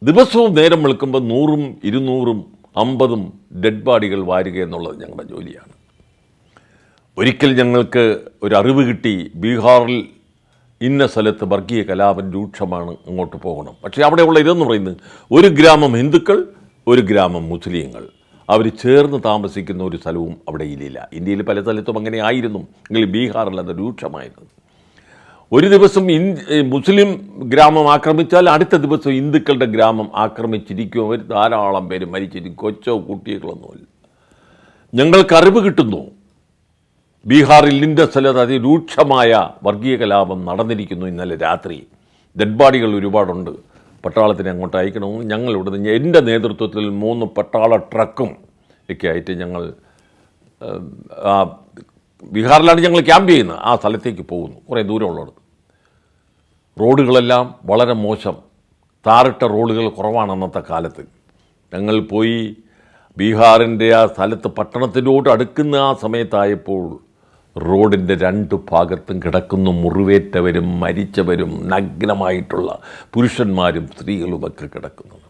ദിവസവും നേരം വെളുക്കുമ്പോൾ 100ഉം 200ഉം 50ഉം ഡെഡ് ബോഡികൾ വാരുക എന്നുള്ളത് ഞങ്ങളുടെ ജോലിയാണ്. ഒരിക്കൽ ഞങ്ങൾക്ക് ഒരു അറിവ് കിട്ടി, ബീഹാറിൽ ഇന്ന സ്ഥലത്ത് വർഗീയ കലാപം രൂക്ഷമാണ്, അങ്ങോട്ട് പോകണം. പക്ഷേ അവിടെയുള്ള ഇതെന്ന് പറയുന്നത് ഒരു ഗ്രാമം ഹിന്ദുക്കൾ, ഒരു ഗ്രാമം മുസ്ലിങ്ങൾ, അവർ ചേർന്ന് താമസിക്കുന്ന ഒരു സ്ഥലവും അവിടെ ഇല്ല. ഇന്ത്യയിൽ പല സ്ഥലത്തും അങ്ങനെ ആയിരുന്നു, എങ്കിൽ ബീഹാറിൽ അത് രൂക്ഷമായിരുന്നു. ഒരു ദിവസം മുസ്ലിം ഗ്രാമം ആക്രമിച്ചാൽ അടുത്ത ദിവസം ഹിന്ദുക്കളുടെ ഗ്രാമം ആക്രമിച്ചിരിക്കും. അവർ ധാരാളം പേര് മരിച്ചിരിക്കും, കൊച്ചോ കുട്ടികളൊന്നുമില്ല. ഞങ്ങൾക്ക് അറിവ് കിട്ടുന്നു, ബീഹാറിൽ ഇന്ന സ്ഥലത്ത് അതിരൂക്ഷമായ വർഗീയ കലാപം നടന്നിരിക്കുന്നു. ഇന്നലെ രാത്രി ഡെഡ് ബോഡികൾ ഒരുപാടുണ്ട്, പട്ടാളത്തിനെ അങ്ങോട്ട് അയക്കണമെന്ന് ഞങ്ങൾ ഇവിടുന്ന് എൻ്റെ നേതൃത്വത്തിൽ 3 പട്ടാള ട്രക്കും ഒക്കെ ആയിട്ട് ഞങ്ങൾ ബീഹാറിലാണ് ഞങ്ങൾ ക്യാമ്പ് ചെയ്യുന്നത്. ആ സ്ഥലത്തേക്ക് പോകുന്നു, കുറേ ദൂരമുള്ളത്. റോഡുകളെല്ലാം വളരെ മോശം, താറിട്ട റോഡുകൾ കുറവാണ് അന്നത്തെ കാലത്ത്. ഞങ്ങൾ പോയി ബീഹാറിൻ്റെ ആ സ്ഥലത്ത് പട്ടണത്തിനോട് അടുക്കുന്ന ആ സമയത്തായപ്പോൾ റോഡിൻ്റെ 2 ഭാഗത്തും കിടക്കുന്നു മുറിവേറ്റവരും മരിച്ചവരും നഗ്നമായിട്ടുള്ള പുരുഷന്മാരും സ്ത്രീകളുമൊക്കെ കിടക്കുന്നത്.